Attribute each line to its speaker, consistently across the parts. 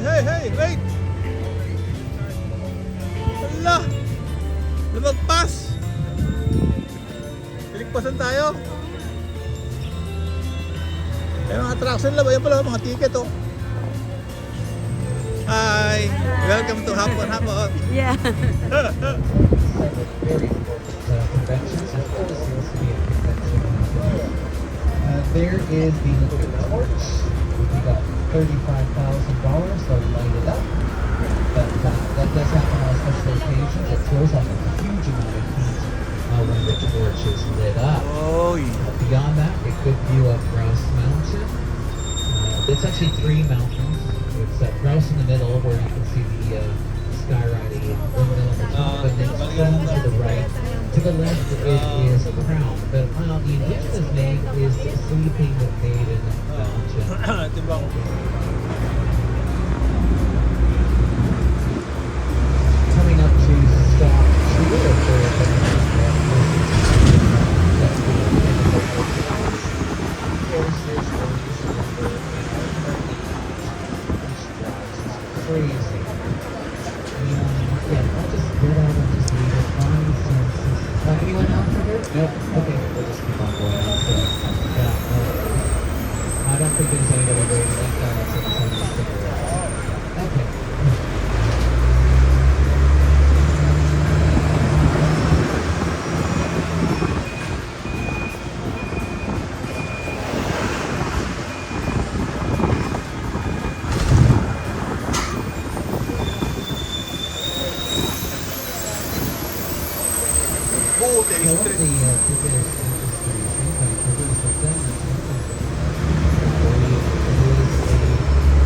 Speaker 1: hey, wait! Hala! Lumagpas! Piligpasan tayo. May mga attraction lang. Ayan pala, mga ticket oh. Hi! Welcome to Hapon.
Speaker 2: Yeah.
Speaker 3: There is the little torch. We got $35,000. They'll light it up. But that does happen on special occasions. It throws off a huge amount of heat when the torch is lit up.
Speaker 1: Oh,
Speaker 3: Beyond that, a good view of Grouse Mountain. It's actually three mountains. It's Grouse in the middle, where you can see the skywriting in the middle of the top, and then to the right. To the left, it is a crown. But the indigenous name is the Sleeping Maiden Mountain. Coming up to Stock 2 crazy. Yeah, I'll just get out and just leave it on. Anyone else here? Nope. Okay, we'll just keep on going on. So, yeah, I don't think there's anybody waiting like that. Okay.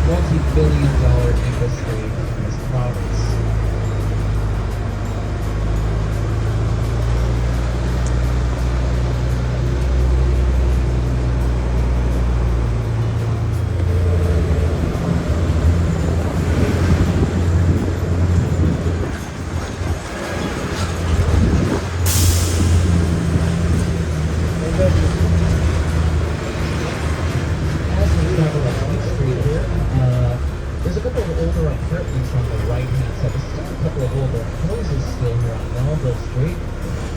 Speaker 3: Multi-billion-dollar industry in this province. There's a couple of older apartments on the right-hand side. There's still a couple of older houses still here on Melville Street.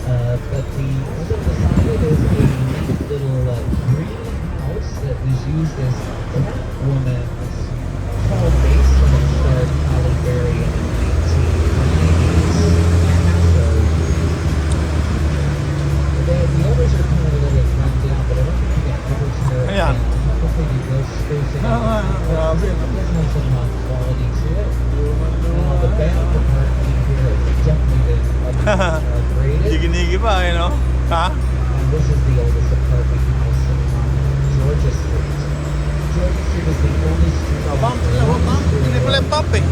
Speaker 3: But the beside it is a neat little greenhouse that was used as Catwoman's home base when it starred Halle Berry in the 1990s. So the owners are kind of a little bit run down, but I don't think you can ever tear it down. Hopefully you go spruce it up. There's some quality to it. The band department here has definitely been upgraded.
Speaker 1: Gigi-nigi pa, you know? Ha?
Speaker 3: And this is the oldest apartment house in Georgia Street. Georgia Street is the only street.
Speaker 1: Pump. Hindi pala yung pump eh.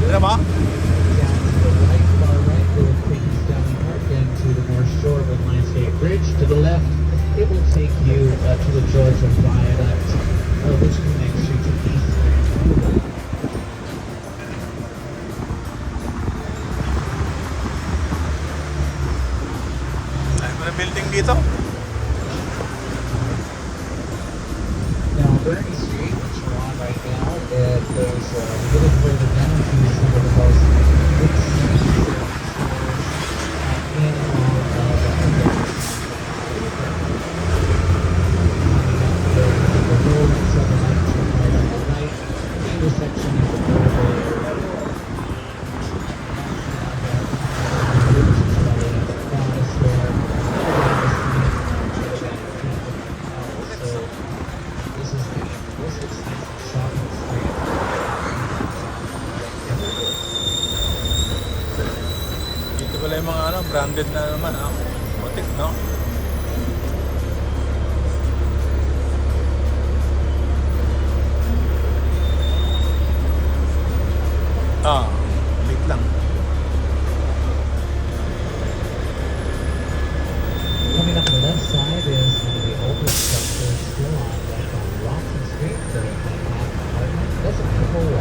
Speaker 1: Ano ba?
Speaker 3: Down to the right, far right, it will take you down the park and to the North Shore of the Lion State Bridge. To the left, it will take you to the Georgia Viaduct, which connects you to East Vancouver.
Speaker 1: Building dito.
Speaker 3: Now, Bernie Street, which we're on right now, it goes a little further down to some of the most expensive stores in all of the whole of Southern Lights right on the right, the intersection of the Boulevard.
Speaker 1: Wala yung mga branded na naman putik, no? Lit lang.
Speaker 3: Coming up on the left side is one of the oldest structures still on left on Robson Street, the Manhattan apartment. That's a couple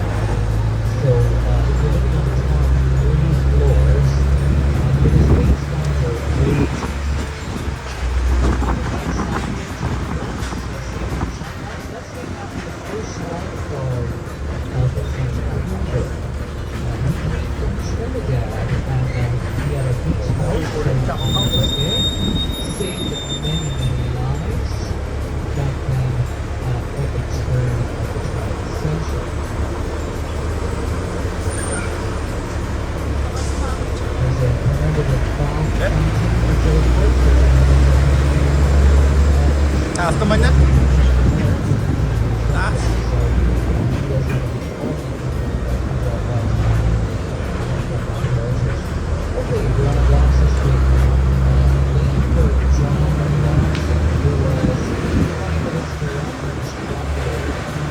Speaker 3: so if you're looking on the top 3 floors, it is based on the weight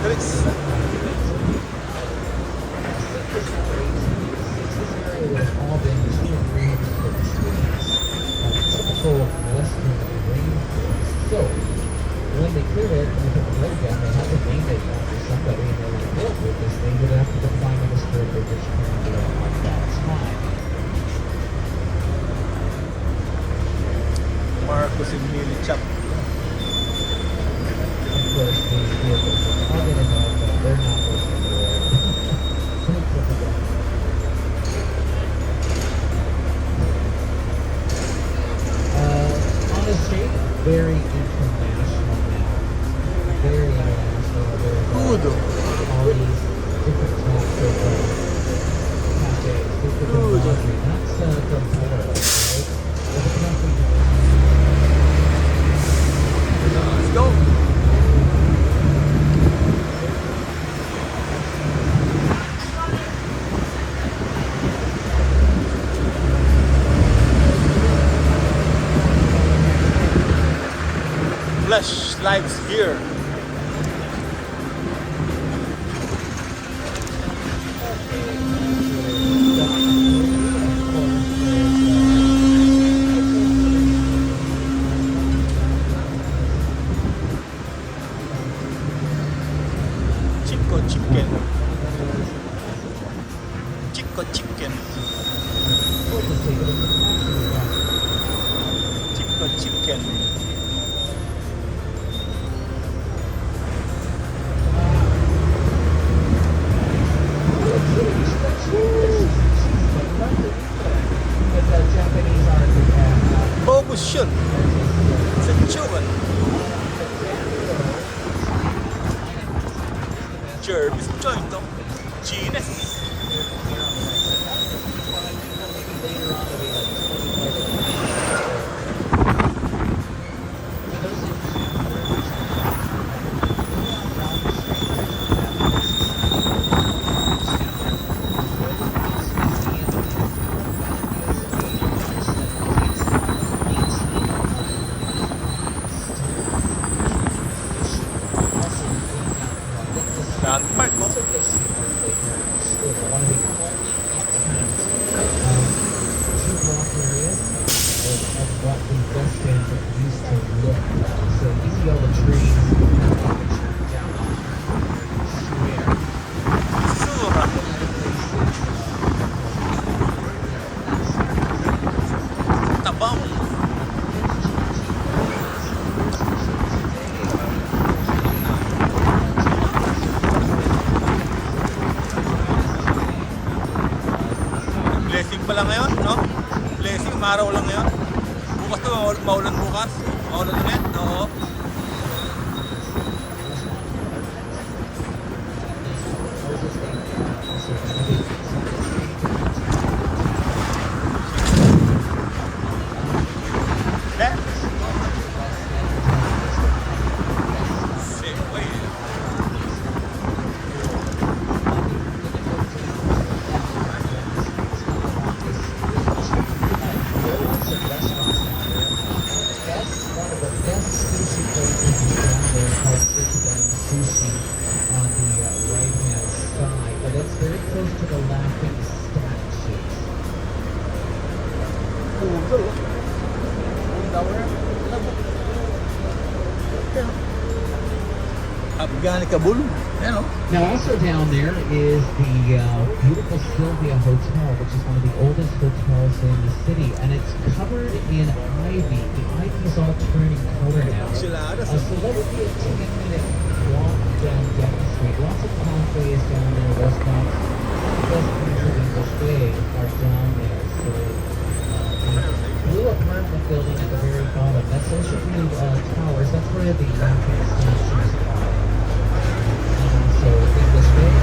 Speaker 1: Chris.
Speaker 3: Would have all been 2 or 300 foot trees, typical western rainforest. So, when they cleared it and they put the road down, they had to name it after somebody, and they were built with this name it after the Prime Minister of British Columbia at that time.
Speaker 1: Marcos and Lily Chap.
Speaker 3: Of course, the vehicles are covered in all, but they're not working for it. On the street, very international now. Very international. There's
Speaker 1: Good.
Speaker 3: all these different types of cafes, different laundry. That's from Florida, right? But the country
Speaker 1: Let's go. Flash lives here. Chico chicken. Chico chicken. Chico chicken. Focus yun. Sa tsugan. Jervis joint to. Genius. Landmark mo. Sura. Tabang. Blessing pa lang ngayon, no? Blessing, umaraw lang ngayon. Bukas to, maulan bukas. Maulan ulit, oo. Same way. Afghani Kabul. You know.
Speaker 3: Now, also down there is the beautiful Sylvia Hotel, which is one of the oldest hotels in the city, and it's covered in ivy. The ivy is all turning color now. So let's do a 10-minute walk down Devon Street. Lots of cafes down there, restaurants. Restaurants of English Bay are down there. So the blue apartment building at the very bottom, that's Ocean View Towers. That's where the Laughing statues are. So English Bay.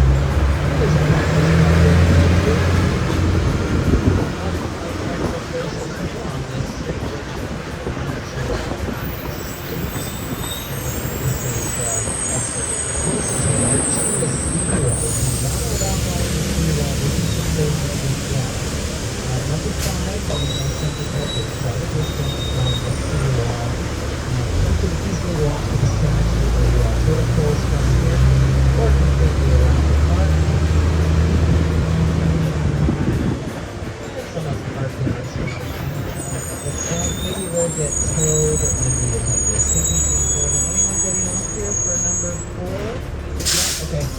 Speaker 3: Okay.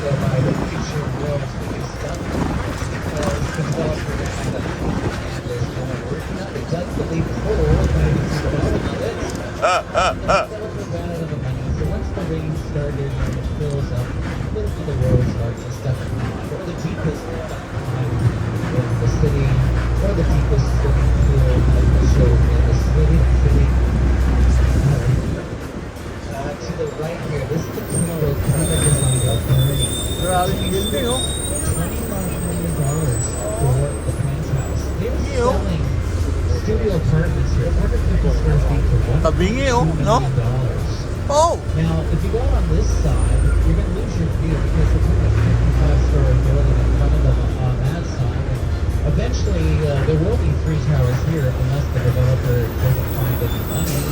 Speaker 3: Go by the future world's biggest stuff because the developer and there's no one working on it. Does believe the whole world might be developing on it. The developer ran out of the money, so once the rain started and it fills up, most of the road starts to stuck behind, or the deepest stuck behind in the city, or the deepest swimming pool also in the city. To the right here, this is the Canada design authority.
Speaker 1: Grabe yung building, oh.
Speaker 3: $25 million for the penthouse. They're
Speaker 1: Ew.
Speaker 3: selling studio apartments here, 150 square feet for
Speaker 1: Tabingi, oh,
Speaker 3: $1.2
Speaker 1: no?
Speaker 3: million.
Speaker 1: Oh!
Speaker 3: Now, if you go on this side, you're going to lose your view because they're putting a 55-story building in front of them on that side. And eventually, there will be 3 towers here unless the developer doesn't find any money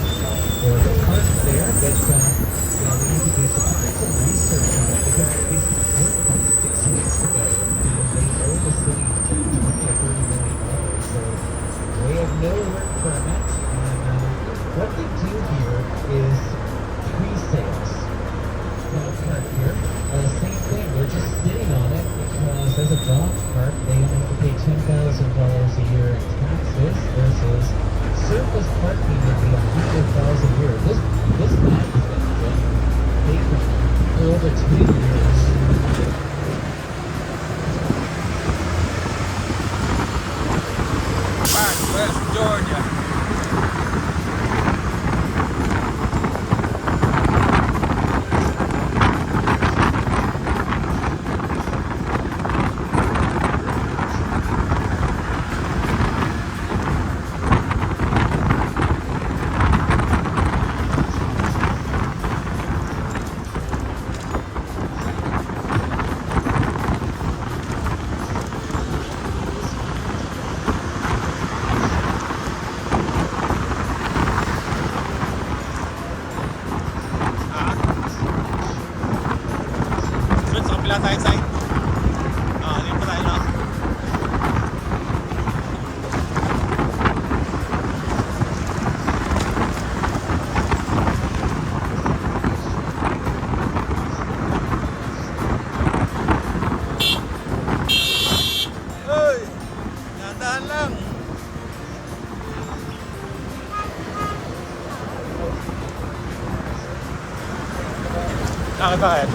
Speaker 3: for the park there. But we need to do some research on it because these built about 6 weeks ago, and they owe the city $20 or $30 million. So they have no work permit. And what they do here is pre-sales. Park here. Same thing, we're just sitting on it because there's a dog park. They only have to pay $10,000 a year in taxes versus surface parking would be $100,000 a year. This map has been vacant for over 2 years.
Speaker 1: West Georgia. Sa kabila tayo side. Dito tayo na. Uy! Dahan lang. Bakit?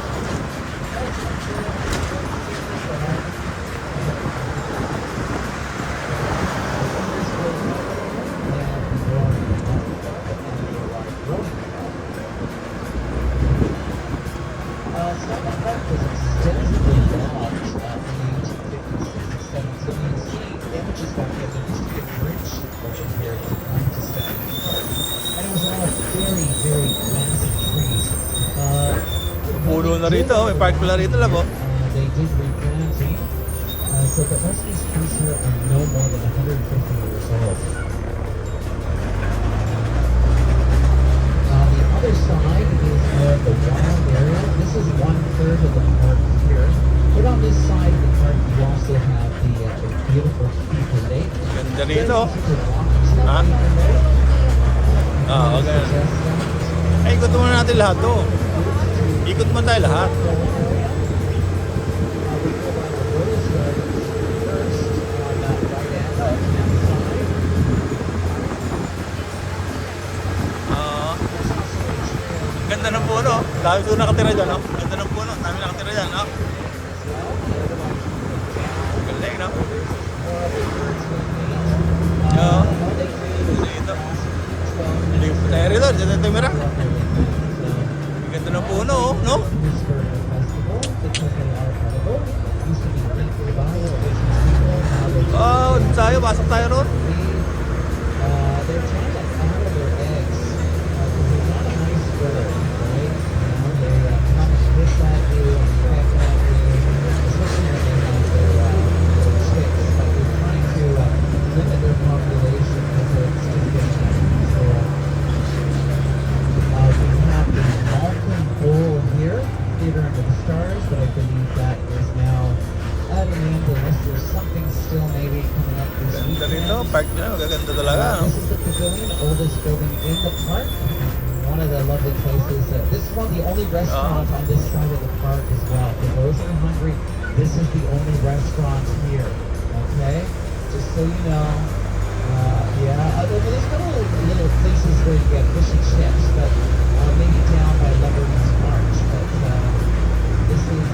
Speaker 1: Puno na rito, may park pala rito lang, oh.
Speaker 3: They did replanting. So the most of these trees here are no more than 150 years old. The other side is more of the wild area. This is 1/3 of the park here. But on this side of the park, you also have the beautiful People Lake.
Speaker 1: Ganda rito. Ha? Okay. Ay, ikot muna natin lahat to. Ikot mo tayo lahat. Ganda ng puno. Dami doon nakatira dyan, no? Ganda ng puno. Dami nakatira dyan, no? Galing, no? Oo. Dito. Dito tayo rito. Dito tayo tumira. Ganda ng puno, oh, no? Oh, tayo. Pasok tayo ron. Park magaganda talaga, no?
Speaker 3: This is the pavilion, oldest building in the park. One of the lovely places. This is one of the only restaurants on this side of the park as well. For those that are hungry, this is the only restaurant here. Okay, just so you know. Yeah, there's a couple of little places where you get fish and chips, but maybe down by Lumberman's March. But this is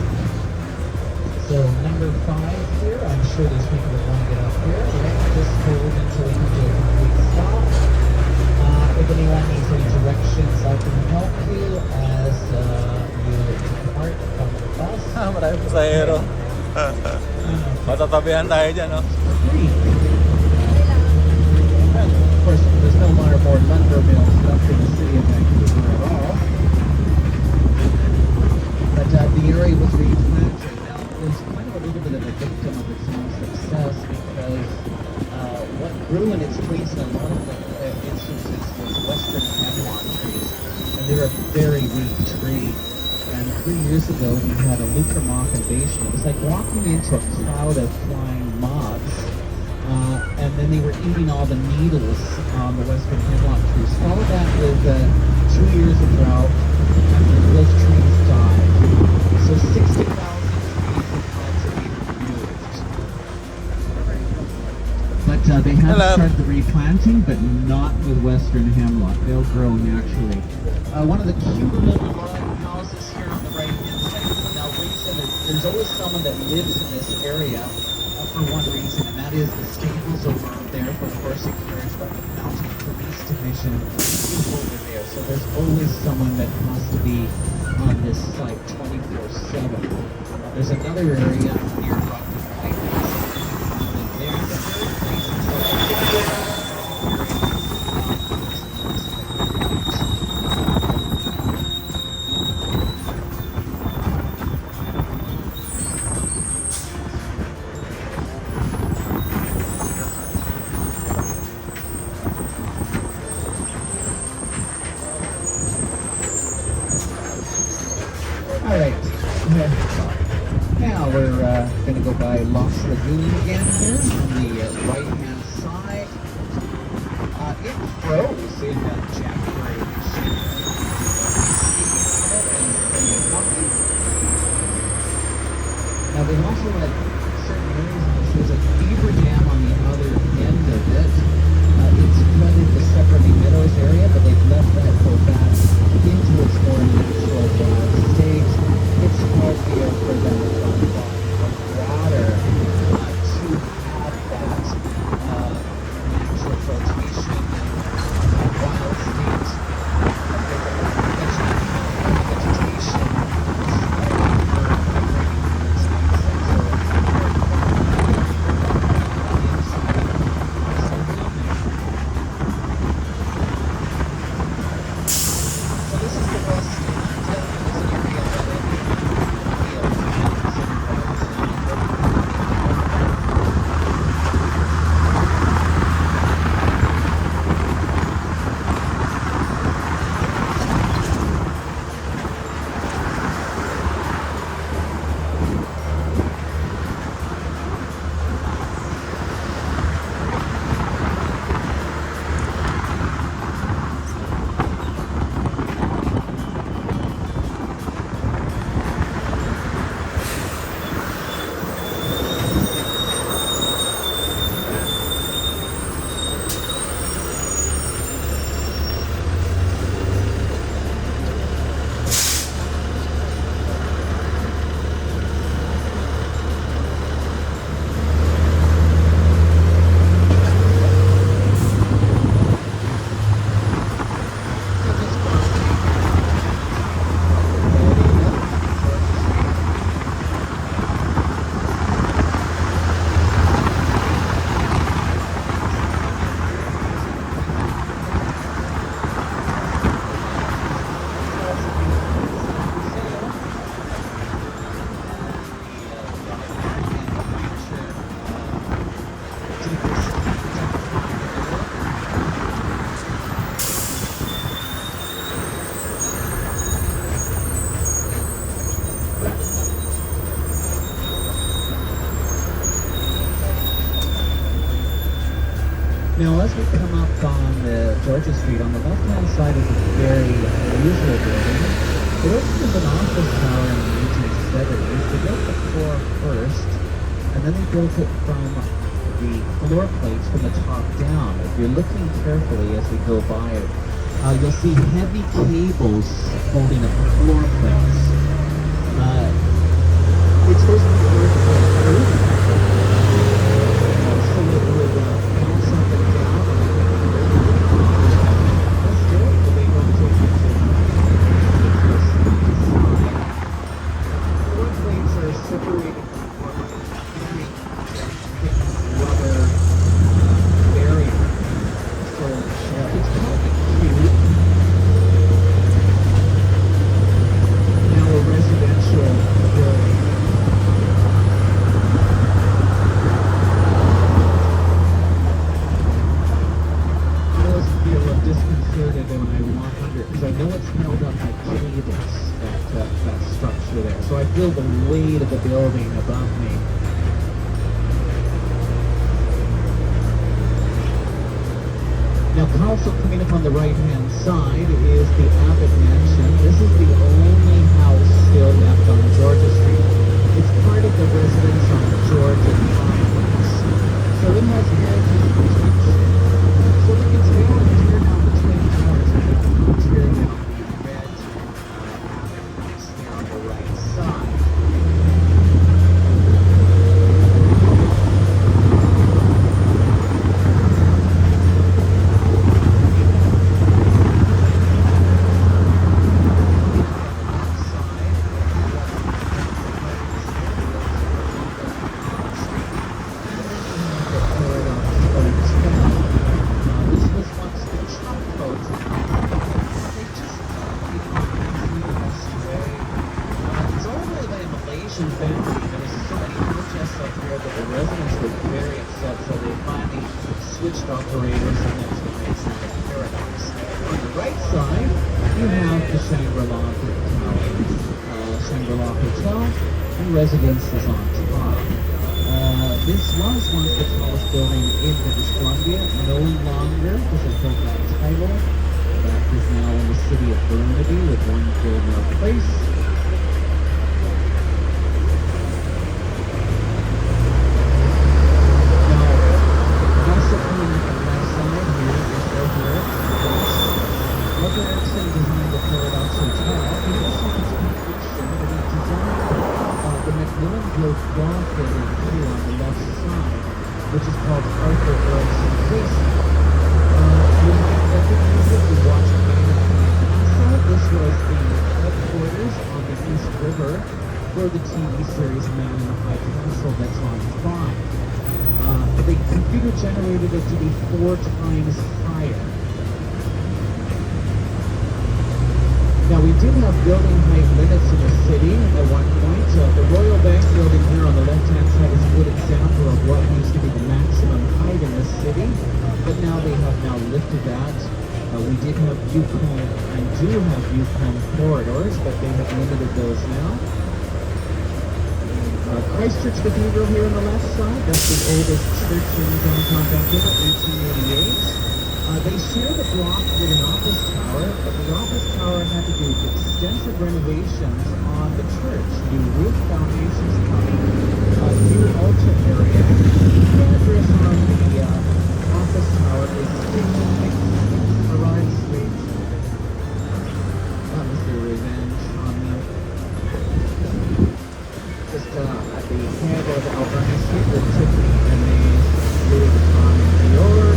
Speaker 3: so number 5 here. I'm sure there's people that want to get up here. Right, just hold until we come to a complete stop. If anyone needs any directions, I can help you as you depart from the bus.
Speaker 1: Marami pasahero. Matatabihan tayo dyan, no?
Speaker 3: Of course, there's no waterborne lumber mills left in the city of Vancouver at all. But the area was replanted. Now, it was kind of a little bit of a victim of its own success because what grew in its trees in a lot of the instances was western hemlock trees. And they're a very weak tree. And 3 years ago, we had a lucre moth invasion. It was like walking into a cloud of flying moths. And then they were eating all the needles on the western hemlock trees. Follow that with 2 years of drought, and those trees died. So 60,000 trees have had to be removed. But they have started the replanting, but not with western hemlock. They'll grow naturally. One of the cute little houses here on the right-hand side. Now, reason there's always someone that lives in this area for one reason, and that is the stables over there for the horse and carriage, but the mountain police division is over there. So there's always someone that has to be on this site 24/7. There's another area near Rocky Point. All right. Now we're going to go by Lost Lagoon again here on the right-hand side. It froze in January this year. Now they've also had certain areas of this. There's a beaver dam on the other end of it. It's flooded the Separately Meadows area, but they've left that go back into its more natural state. It's healthier for them to run water to have that natural filtration while Now, as we come up on Georgia Street, on the left-hand side is a very unusual building. It opened as an office tower in the 1870s. They built the floor first, and then they built it from the floor plates from the top down. If you're looking carefully as we go by it, you'll see heavy cables holding up the floor plates. It's supposed to be earthquake-proof, so it would bounce up and down. Let's do it. They don't take it to the floor plates are separated from very rubber barrier. So it's kind of cute. Now a residential building. I always feel disconcerted when I walk under it because I know it's held up by cables, that structure there. So I feel the weight of the building above me. Now, also coming up on the right-hand side is the Abbott Mansion. This is the only house still left on Georgia Street. It's part of the residence on Georgia Highlands. So it has heritage protection. So we can tear down the Twin Towers and tear down the red Abbott house there on the right side. Switched operators, and that's what makes that a paradox. On the right side, you have the Shangri-La Hotel, and residences on top. This was once the tallest building in British Columbia. No longer does it hold that title. That is now in the city of Burnaby with One Gilmore Place. Which is called Arthur Erickson Place. You might recognize it if you watch Manila Castle. This was the headquarters on the East River for the TV series Man in the High Castle that's on 5. They computer generated it to be 4 times higher. Now, we did have building height limits in the city at one point. The Royal Bank building here on the left-hand side is a good example of what used to be the maximum height in the city, but now they have lifted that. We did have Yukon and do have Yukon corridors, but they have limited those now. Christchurch Cathedral here on the left side, that's the oldest church in downtown Vancouver, 1888. They share the block with an office tower, but the office tower had to do extensive renovations on the church. New roof foundations coming, new altar area. The address on the office tower is 15 Arrive Street. That was their revenge on me. Just at the head of Alberni Street with Tiffany and the Louis Vuitton and Dior.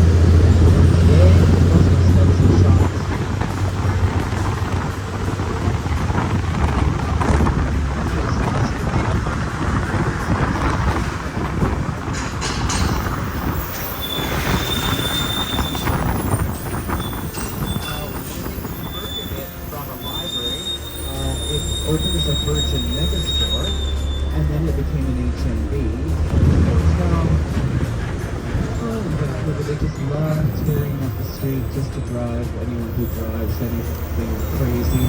Speaker 3: Opened as a Virgin Megastore, and then it became an HMV, hotel. But they just love tearing up the street just to drive anyone who drives anything crazy.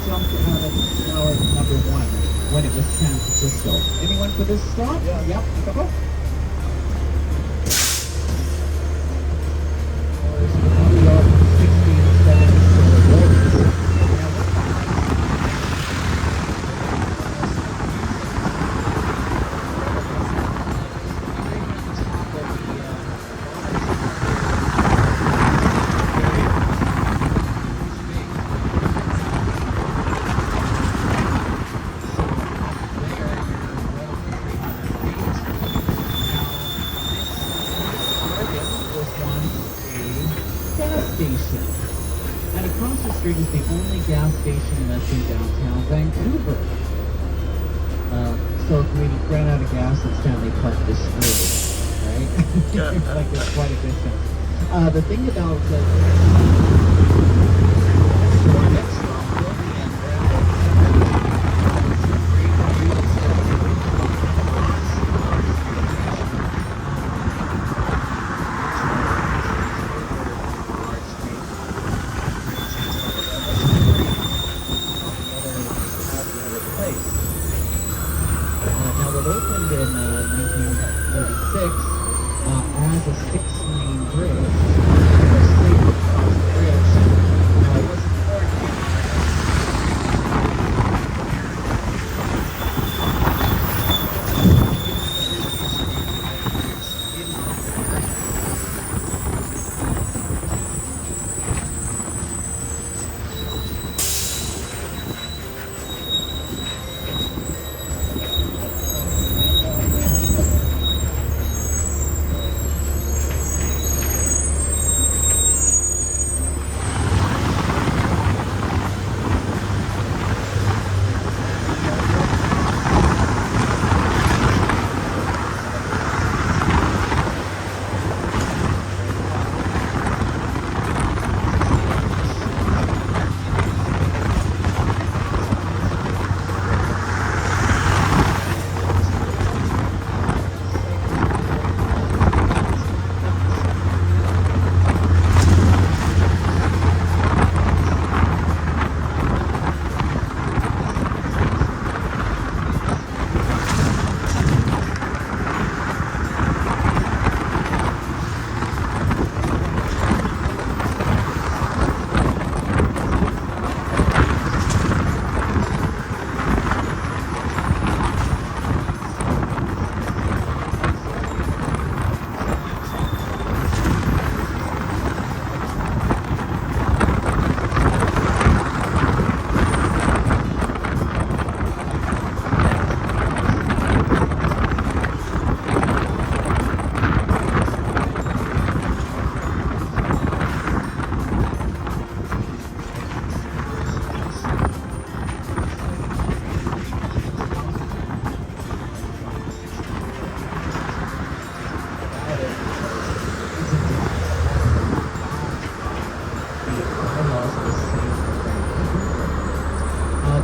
Speaker 3: jumped out of tower number 1 when it was San Francisco. Anyone for this stop?
Speaker 1: Yeah.
Speaker 3: Yep, couple. New York, 1670 station. And across the street is the only gas station that's in downtown Vancouver. So if we ran out of gas at Stanley Park, this screwed, right? Like it's quite a distance. The thing about our next stop will be in now, it opened in 1936 as a six-lane bridge. Firstly, the bridge was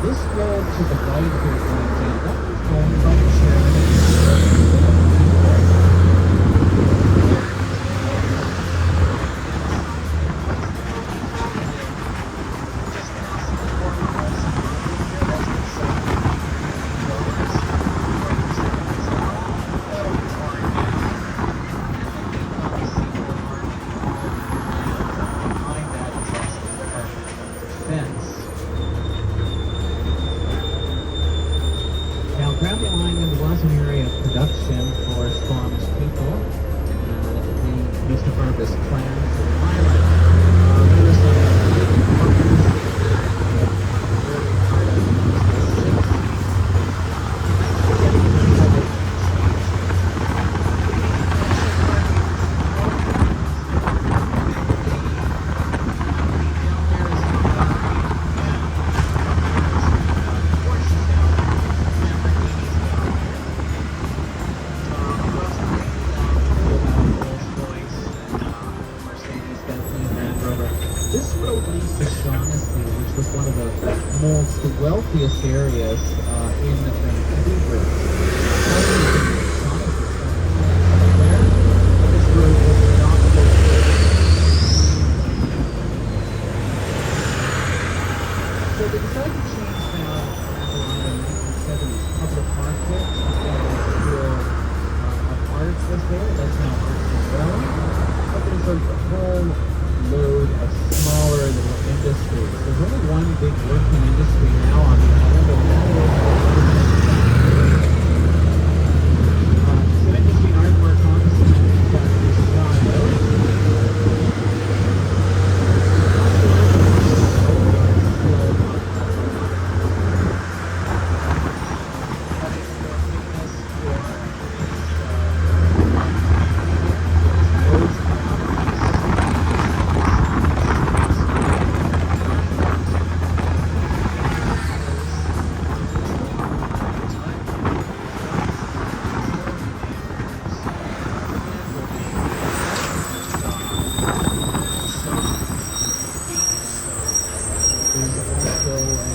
Speaker 3: this road to the right here going down, that was owned by the chairman. Grammy Island was an area of production for Storm's people. They used to harvest clams and island. There was some This road leads to Shaughnessy, which was one of the most wealthiest areas in Vancouver. This road was not located. So they decided to was there, that's now Arts Valley. But there's a whole load of smaller little industries. There's only one big working industry now on the island, and that is cement machine artwork on the cement factory style. There's also a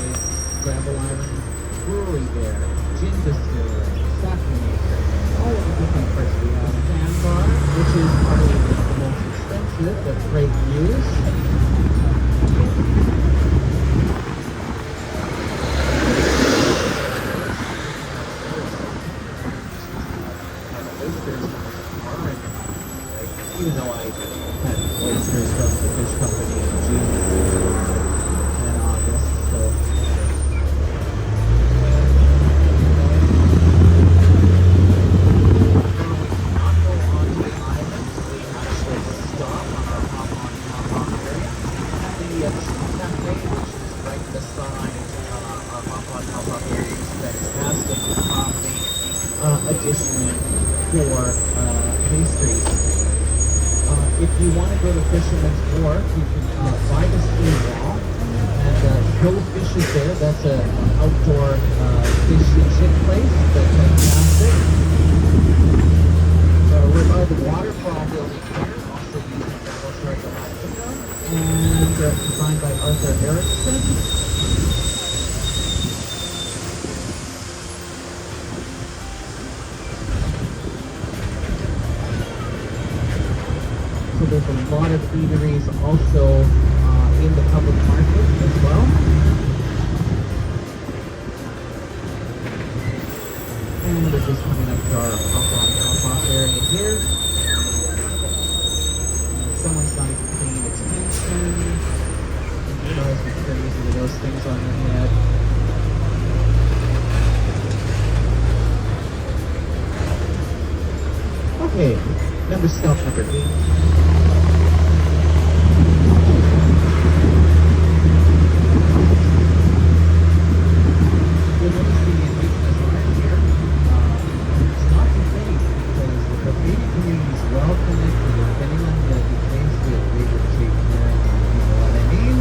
Speaker 3: Gravel Island brewery there, gin distillery, sake maker, all of the different parts. We have a sandbar, which is probably the most expensive, but great views. Oysters are in, even though I had oysters from the fish company in June and August, so not go onto the island. We actually stop on our hop-on area at the cafe, which is right beside our hop-on area. It's fantastic coffee, additionally for pastries. If you want to go to Fisherman's Wharf, you can buy the ski wall and go fishes there. That's an outdoor fish and chip place. That's fantastic. We're by the waterfall building here, also used in Battlestar Galactica, and designed by Arthur Erickson. So there's a lot of eateries also in the public market as well. And we're just coming up to our hop-on area here. Someone's got a clean extension. You guys be crazy with those things on your head. Okay, stop number 8. You'll notice the indigenous art here. It's not too big because the baby community is well connected. Depending on the place that they would take care of, you know what I mean?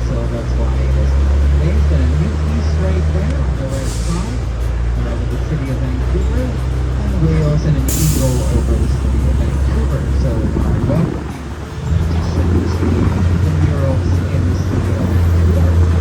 Speaker 3: So that's why it is not the place. And new piece right there on the right side with the city of Vancouver and Wales and an eagle over the city of Vancouver. So welcome to the murals in the city of Vancouver.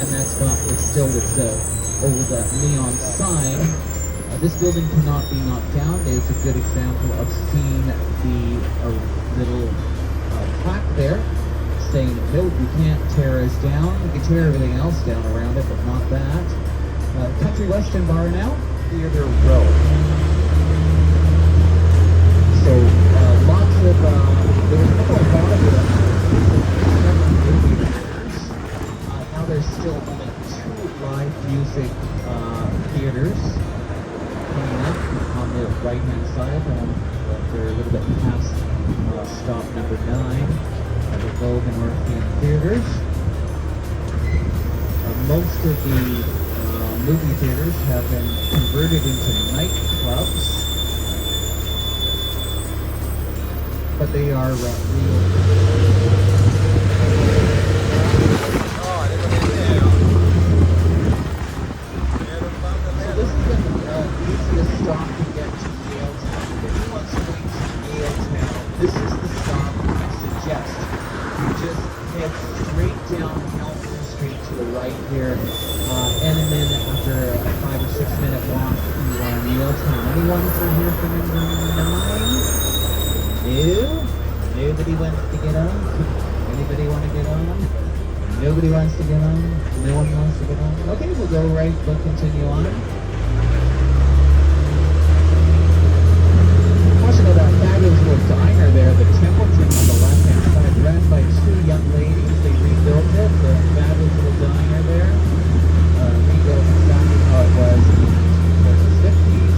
Speaker 3: and that spot is still this old neon sign. This building cannot be knocked down. It's a good example of seeing the little plaque there saying, no, you can't tear us down. You can tear everything else down around it, but not that. Country Western Bar now, Theater Row. So lots of, there was a couple of bars now there's still only 2 live music theaters coming up on the right hand side. They're a little bit past stop number 9 at the Globe and Orpheum Theaters. Most of the movie theaters have been converted into nightclubs, but they are real. So this is the easiest stop to get to Yaletown. If you want to reach Yaletown, this is the stop I suggest. You just head straight down Elton Street to the right here, and then after a 5 or 6 minute walk, you are in Yaletown. Anyone from here for number 9? No? Nobody wants to get on? Anybody want to get on? Nobody wants to get on? No one wants to get on? Okay, we'll go right, we'll continue on. Watching that fabulous little diner there, the Templeton on the left hand side, ran by 2 young ladies. They rebuilt it, the fabulous little diner there. Rebuilt exactly how it was in the 50s.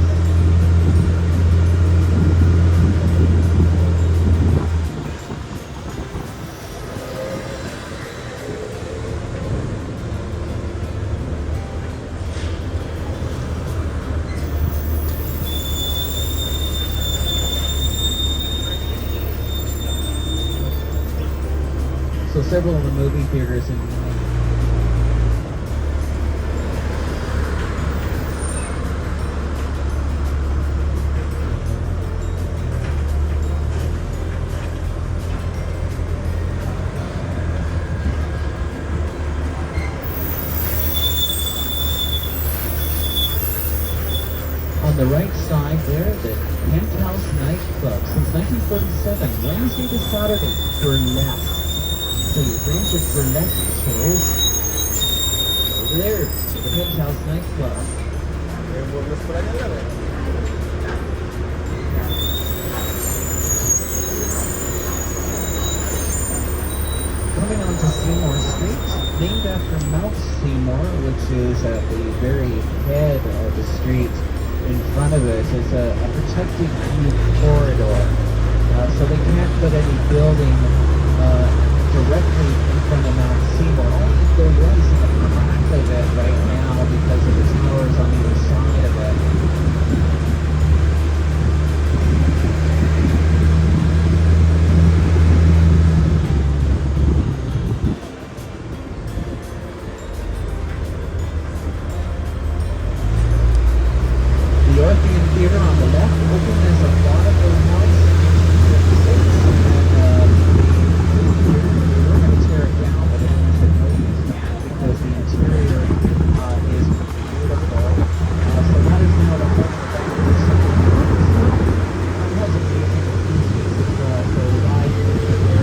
Speaker 3: So several of the movie theaters in on the right side there, the Penthouse Nightclub. Since 1947, Wednesday to Saturday, burlesque. So your range of burlesque shows over there, the Penthouse Nightclub. Coming on to Seymour Street, named after Mount Seymour, which is at the very head of the street. In front of it is a protected view corridor, so they can't put any building directly in front of Mount Seymour. Only if they're really seeing the crack of it right now because of the towers on either side of it. The Orpheum Theater on the left, open as a vaudeville house. We're going to tear it down, but it said no, you can't because the interior is beautiful. So that is now the home of it has a beautiful acoustic for live area.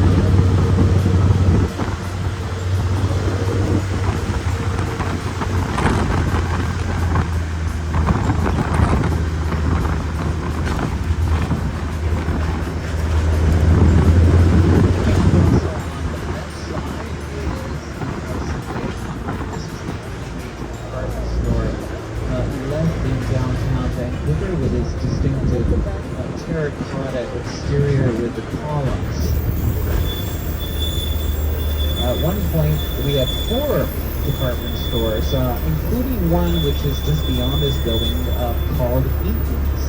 Speaker 3: Downtown Vancouver with its distinctive terracotta exterior with the columns. At one point, we had 4 department stores, including one which is just beyond this building called Eaton's.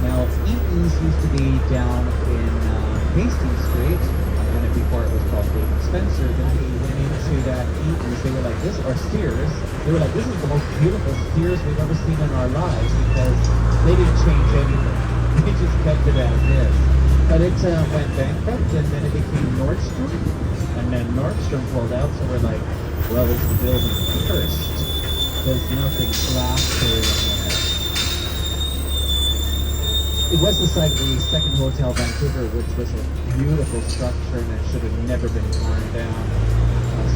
Speaker 3: Now, Eaton's used to be down in Hastings Street, before it was called David Spencer. Then we went into that Eaton's. They were like, this, or Sears. They were like, this is the most beautiful Sears we've ever seen in our lives because they didn't change anything. They just kept it as is. But it went bankrupt, and then it became Nordstrom, and then Nordstrom pulled out. So we're like, levels of the building first. There's nothing plaster in there. It was the site of the second Hotel Vancouver, which was a beautiful structure and it should have never been torn down.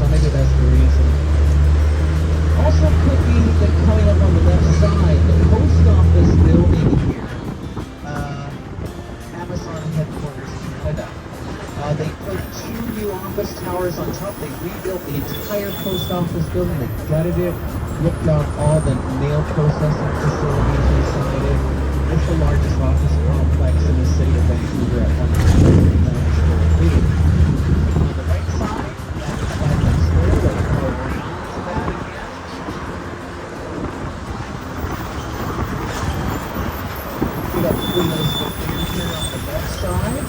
Speaker 3: So maybe that's the reason. Also could be that coming up on the left side, the post office building here, Amazon headquarters in Canada. They put 2 new office towers on top. They rebuilt the entire post office building. They gutted it, ripped out all the mail processing facilities inside it. It's the largest office complex in the city of Vancouver at 130 million square feet. On the right side, that side next door, let's go around to that again. We got windows with here on the left side.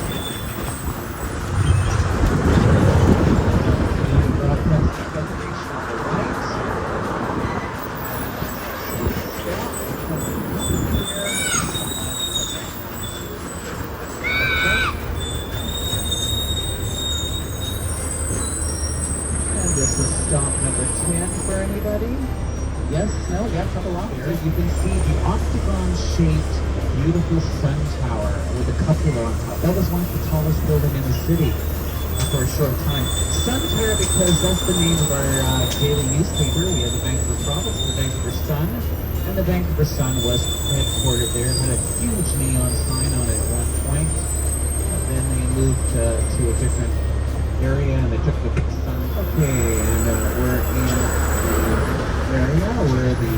Speaker 3: This is stop number 10 for anybody. Yes, no, yeah, couple off here. You can see the octagon-shaped, beautiful sun tower with a cupola on top. That was once the tallest building in the city for a short time. Sun Tower because that's the name of our daily newspaper. We have the Vancouver Province, the Vancouver Sun, and the Vancouver Sun was headquartered there. It had a huge neon sign on it at one point. Then they moved to a different area and they took the big sun. Okay, and we're in the area where the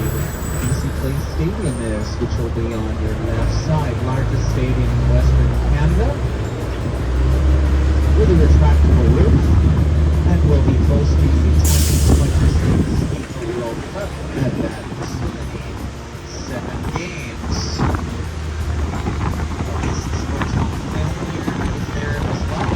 Speaker 3: BC Place Stadium is, which will be on your left side. Largest stadium in Western Canada. With a retractable roof. And will be hosting the 2026 FIFA World Cup at that facility. 7 games. This is Hotel Canada is there as well.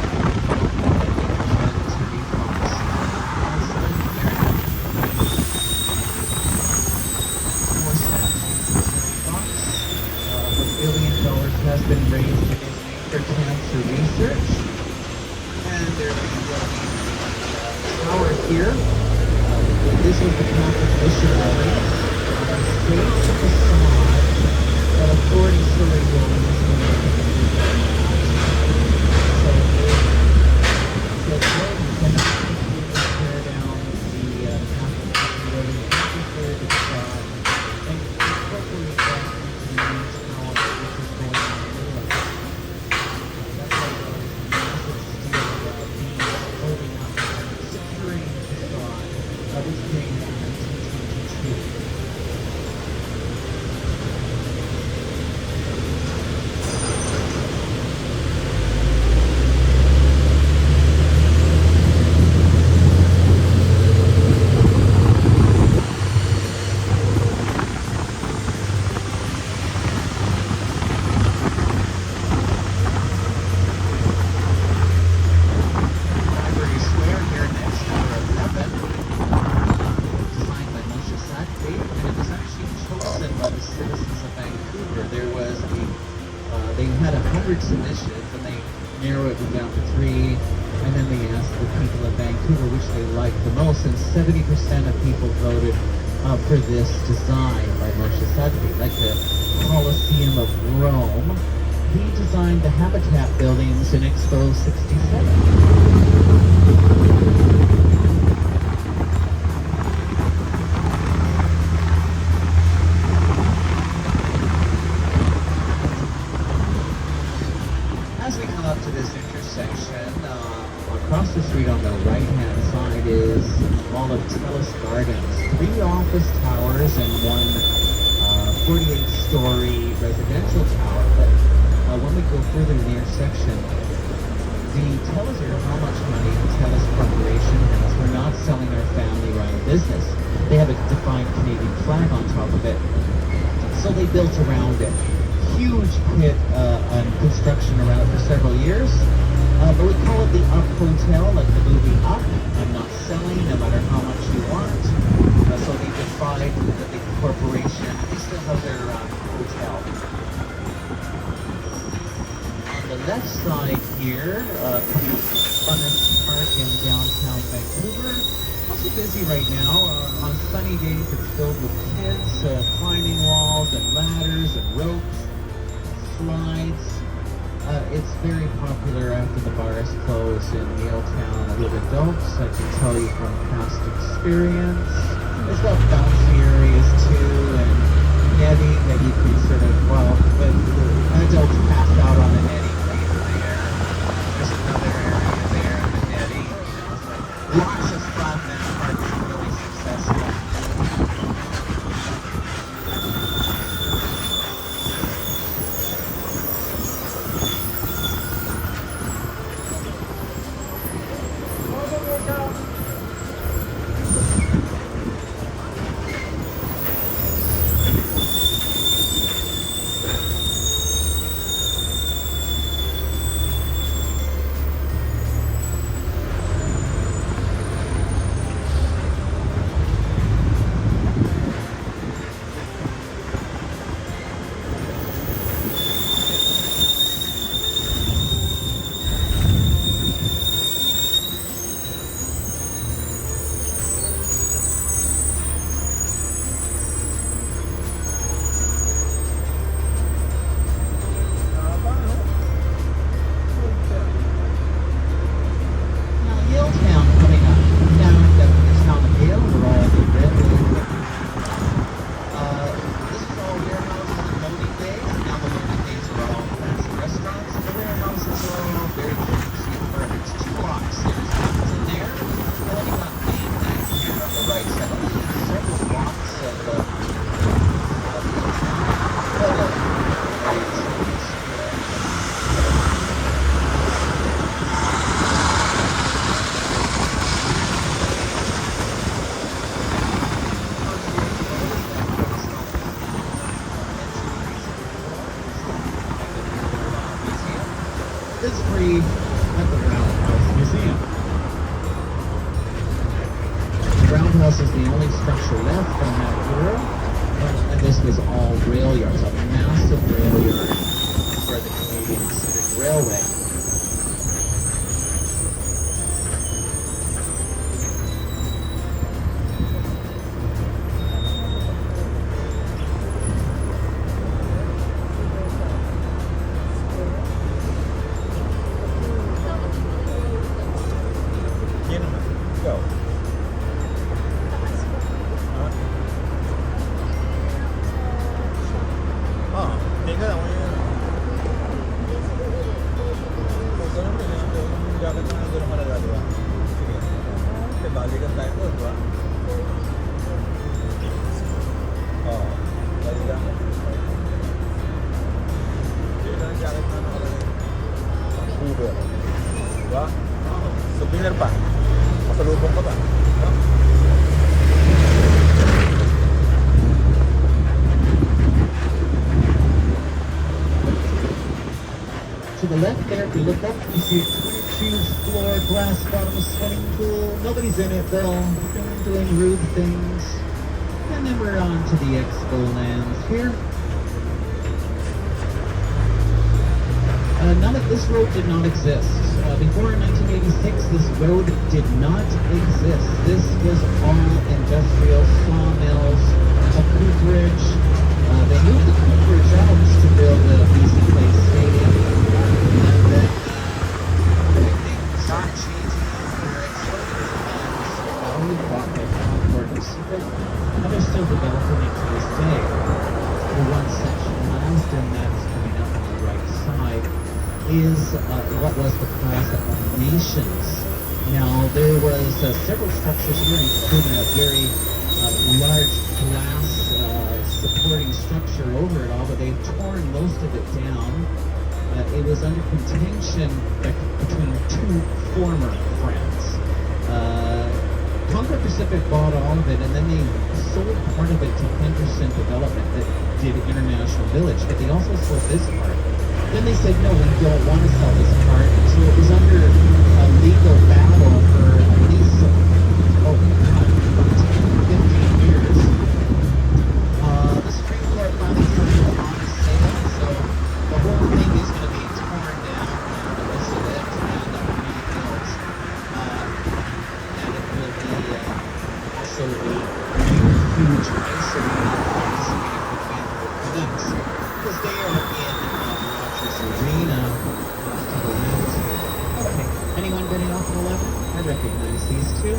Speaker 3: Has been raised in his name for cancer research. And there's a tower here. This was the Catholic missionary. Straight to the facade, but a 40-story building is going to be so you cannot tear down the Catholic building and repair the facade and incorporate that into the new tower, which is going on. Submissions and they narrowed it down to 3, and then they asked the people of Vancouver which they liked the most, and 70% of people voted for this design by Moshe Sadri, like the Colosseum of Rome. He designed the Habitat buildings in Expo 67. Across the street on the right-hand side is all of Telus Gardens. 3 office towers and 1 48-story residential tower. But when we go further to the intersection, the Telus are how much money the Telus Corporation has. We're not selling our family-run business. They have a defined Canadian flag on top of it. So they built around it. Huge pit and construction around it for several years. But we call it the Up Hotel, like the movie Up. I'm not selling, no matter how much you want. So they defied the big corporation. They still have their hotel. On the left side here, coming up from Funness Park in downtown Vancouver. Also busy right now. On sunny days, it's filled with kids climbing walls and ladders and ropes, slides. It's very popular after the bars close in Yaletown with adults. I can tell you from past experience. There's got bouncy areas too, and netting that you can sort of, well, but the adults pass out on the netting right there. There's another area there, the netting. Lots of fun. That part's really successful. It's free at the Roundhouse Museum. The Roundhouse is the only structure left on that tour, and this was all rail yards, a massive rail yard for the Canadian Pacific Railway.
Speaker 1: Go. Tinggal lang yun. Kung ganun din yung jacket mo nandun naman nagagawa. Sige. Okay, balikan tayo doon, diba? Oo. Balikan mo. Sige lang yung jacket mo nakalagay. Vancouver. Diba? Souvenir pa. Pasalubong ka ba? Diba?
Speaker 3: To the left there, if you look up, you see a 22-floor glass bottom swimming pool. Nobody's in it though. They're doing rude things. And then we're on to the expo lands here. None of this road did not exist. Before 1986, this road did not exist. This was all industrial sawmills, a cooperage. They moved the cooperage out to build a BC Place Stadium. And then things start changing over exporting and bought by Concord Pacific. And they're still developing it to this day. The one section last, and that's coming up on the right side, is what was the Plaza of Nations. Now, there was several structures here, including a very large glass supporting structure over it all, but they've torn most of it down. It was under contention between two former friends. Concord Pacific bought all of it, and then they sold part of it to Henderson Development that did International Village, but they also sold this part. Then they said, no, we don't want to sell this part. So it was under a legal battle for at least, 10, 15 years. The Supreme Court finally put it on sale, so the whole thing is going to be torn down. Anyone getting off at 11? I recognize these two.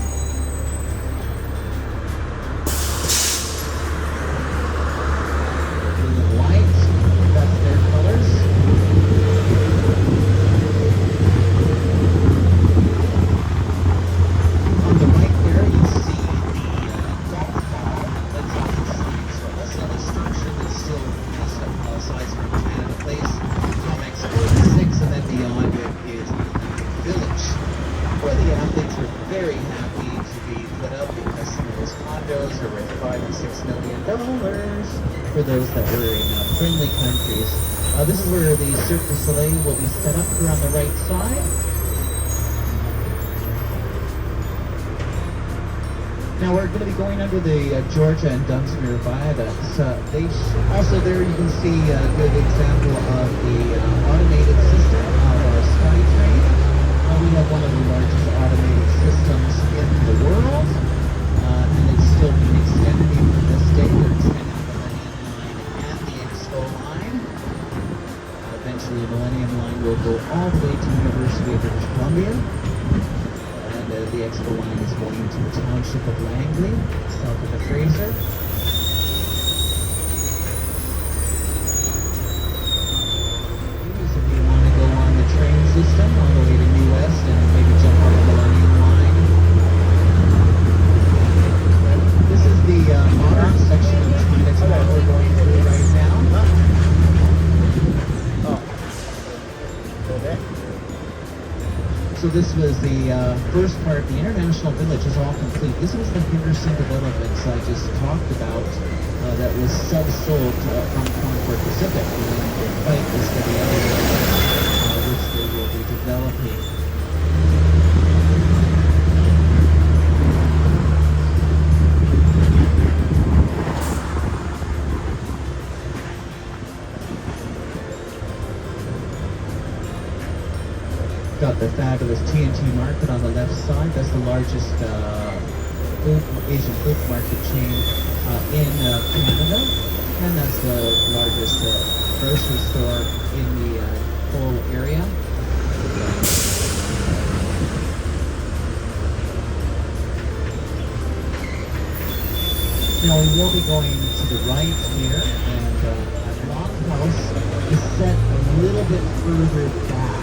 Speaker 3: Blue and white, that's their colors. On the right there, you see the golf ball that's off the side. So that's another structure that's still size from Canada Place, Comex 46, and then beyond it is the village, where the athletes are very happy to be put up because some of those condos are worth $5 to $6 million for those that were in friendly countries. This is where the Cirque du Soleil will be set up here on the right side. Now we're going to be going under the Georgia and Dunsmuir viaducts. Also there you can see a good example of the automated system of our SkyTrain. We have one of the largest automated systems in the world, and it's still being extended even to this day. They're extending the Millennium Line and the Expo Line. Eventually the Millennium Line will go all the way to the University of British Columbia. The Expo Line is going to the township of Langley, south of the Fraser. If you want to go on the train system all the way to New West and maybe jump on the Millennium Line. This is the modern section of Chinatown we're going through right now. So this was the first part. The International Village is all complete. This was the Henderson developments I just talked about that was sub-sold from Concord Pacific. And the fight was for the other one, which they will be developing. Got the fabulous TNT Market on the left side. That's the largest Asian food market chain in Canada, and that's the largest grocery store in the whole area. Now we will be going to the right here, and the longhouse is set a little bit further back.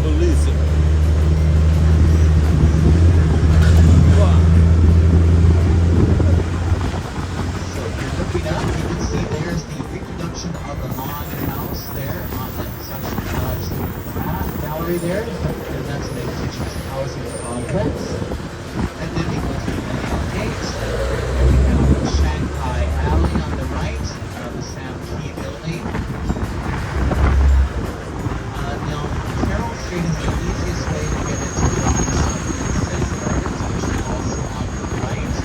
Speaker 1: Police.
Speaker 3: So if you're looking up, you can see there's the reproduction of the lawn house there on the section gallery there. And that's the teacher's housing complex. And then we go to the Millennium Gate. We have the Shanghai Alley on the right, the Sam Key building. Street is the easiest way to get into the City Gardens, which is also on the right.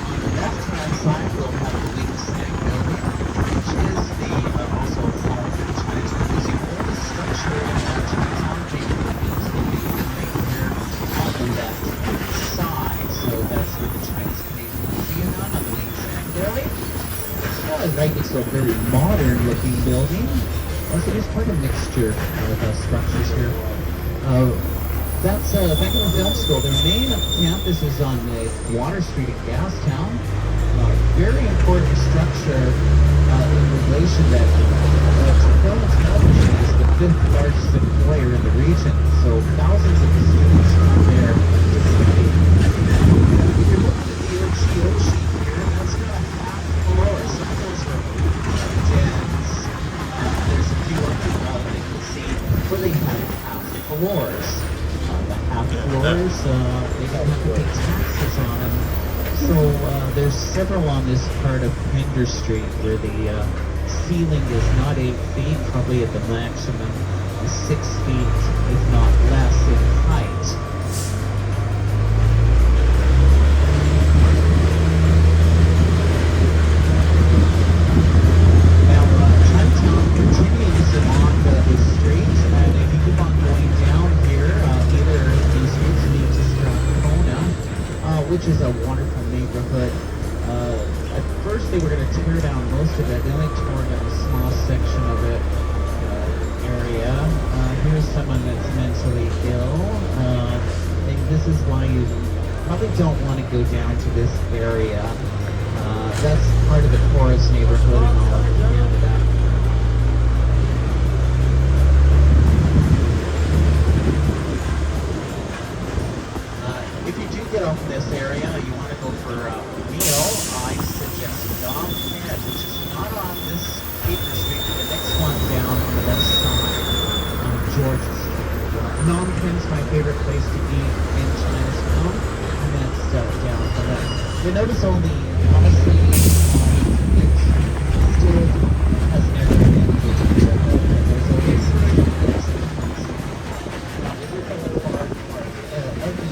Speaker 3: On the left-hand side, we'll have the Ling Sang building, which is the also a form of the Chinatown Museum. The oldest structure in Chinatown, is located right here on the left side. So that's where the Chinese Canadian Museum is on the Ling Sang building. Right next to a very modern-looking building. So there's quite a mixture of structures here. That's Vancouver Film School. Their main campus is on Water Street in Gastown. Very important structure in relation that film and television is the 5th largest employer in the region. So thousands of students come there to study. If you're looking at the Ochi here, that's got a half floor. Some of those are dens. There's a few other that you can see where they have half floors. The half floors, they don't have to pay taxes on them. So there's several on this part of Pender Street where the ceiling is not 8 feet, probably at the maximum 6 feet, if not less, in height. Which is a wonderful neighborhood. At first they were going to tear down most of it. They only tore down a small section of it. probably don't want to go down to this area. That's part of the tourist neighborhood in all of Canada. If you do get off this area, you want to go for a meal, I suggest Dom Head, which is not on this Paper Street, but the next one down on the left side on George Street. Nom Pen's my favorite place to eat in Chinatown, and that's down from that. You notice only, honestly, it still has never been good. There's always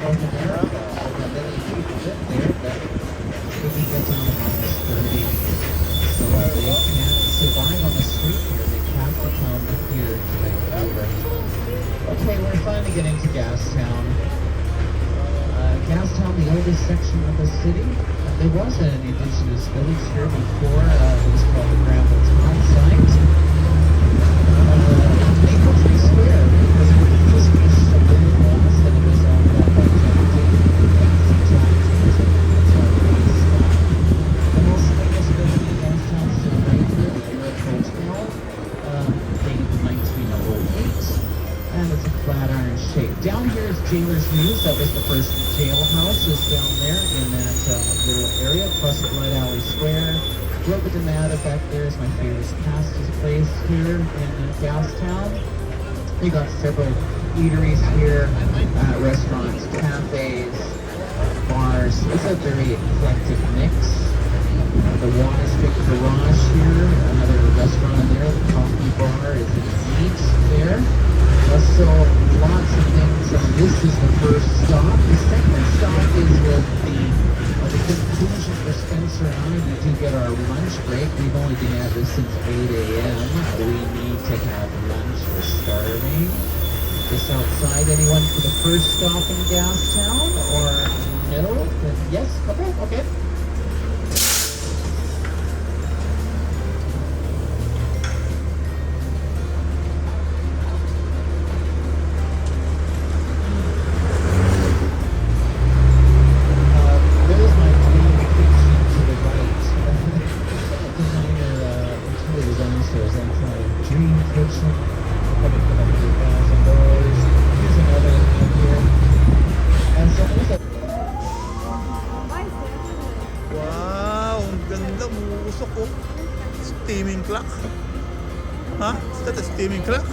Speaker 3: North America, and then people live there, but they can get down on this 30. So they can't survive on the street here. They have to come here to Vancouver. Okay, we're finally getting to Gastown. Gastown, the oldest section of the city. There was an indigenous village here before. It was called the Granville Town Site. Maikot Square was just a very fast, and it was on that by the most famous building in Gastown is still right here, the Arab Hotel, dated 1908, and it's a flat iron shape. Down here is Jailer's News. That was the first jailhouse, is down there in that little area, plus Blood Alley Square. Robert Donata back there is my favorite pastas place here in Gastown. We got several eateries here, restaurants, cafes, bars. It's a very eclectic mix. The Water Street Garage here, another restaurant in there. The coffee bar is neat there. So lots of things. This is the first stop. The second stop is with the conclusion for Spencer and I. We do get our lunch break. We've only been at this since 8 a.m. We need to have lunch. We're starving. Just outside. Anyone for the first stop in Gastown or no? Yes? Okay.
Speaker 1: Wow, ang ganda. Musok oh. Steaming clock. Huh? Is that a steaming clock?